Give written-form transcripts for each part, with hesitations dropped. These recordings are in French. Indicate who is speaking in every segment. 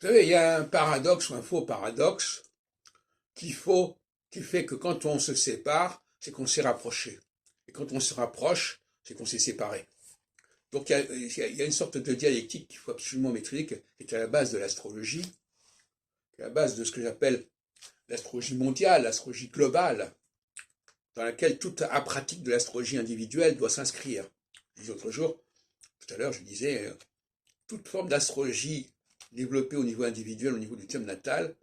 Speaker 1: Vous savez, il y a un paradoxe ou un faux paradoxe qui fait que quand on se sépare, c'est qu'on s'est rapproché. Et quand on se rapproche, c'est qu'on s'est séparé. Donc il y a une sorte de dialectique qu'il faut absolument maîtriser, qui est à la base de l'astrologie, qui est à la base de ce que j'appelle l'astrologie mondiale, l'astrologie globale, dans laquelle toute la pratique de l'astrologie individuelle doit s'inscrire. Les autres jours, tout à l'heure, je disais, toute forme d'astrologie développée au niveau individuel, au niveau du thème natal,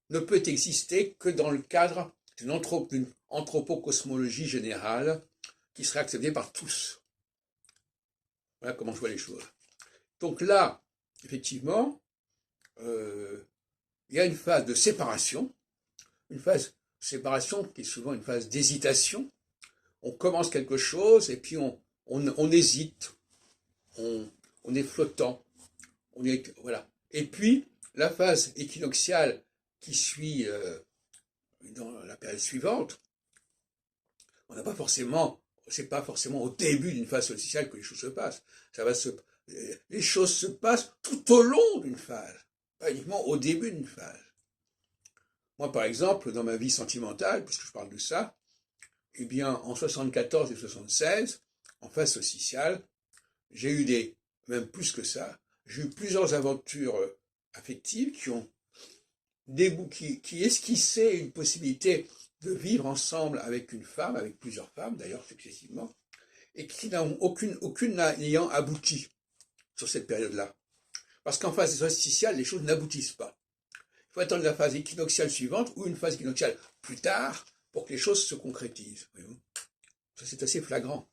Speaker 1: ne peut exister que dans le cadre d'une anthropocosmologie générale qui serait acceptée par tous. Voilà comment je vois les choses. Donc là, effectivement, il y a une phase de séparation, une phase de séparation qui est souvent une phase d'hésitation. On commence quelque chose et puis on hésite, on est flottant, voilà. Et puis, la phase équinoxiale qui suit dans la période suivante, on n'a pas forcément, c'est pas forcément au début d'une phase solsticiale que les choses se passent. Les choses se passent tout au long d'une phase, pas uniquement au début d'une phase. Moi, par exemple, dans ma vie sentimentale, puisque je parle de ça, eh bien, en 74 et 76, en phase solsticiale, j'ai eu même plus que ça, j'ai eu plusieurs aventures affectives qui esquissaient une possibilité de vivre ensemble avec une femme, avec plusieurs femmes d'ailleurs successivement, et qui n'ont aucune n'ayant abouti sur cette période-là. Parce qu'en phase solsticiale, les choses n'aboutissent pas. Il faut attendre la phase équinoxiale suivante ou une phase équinoxiale plus tard pour que les choses se concrétisent. Ça, c'est assez flagrant.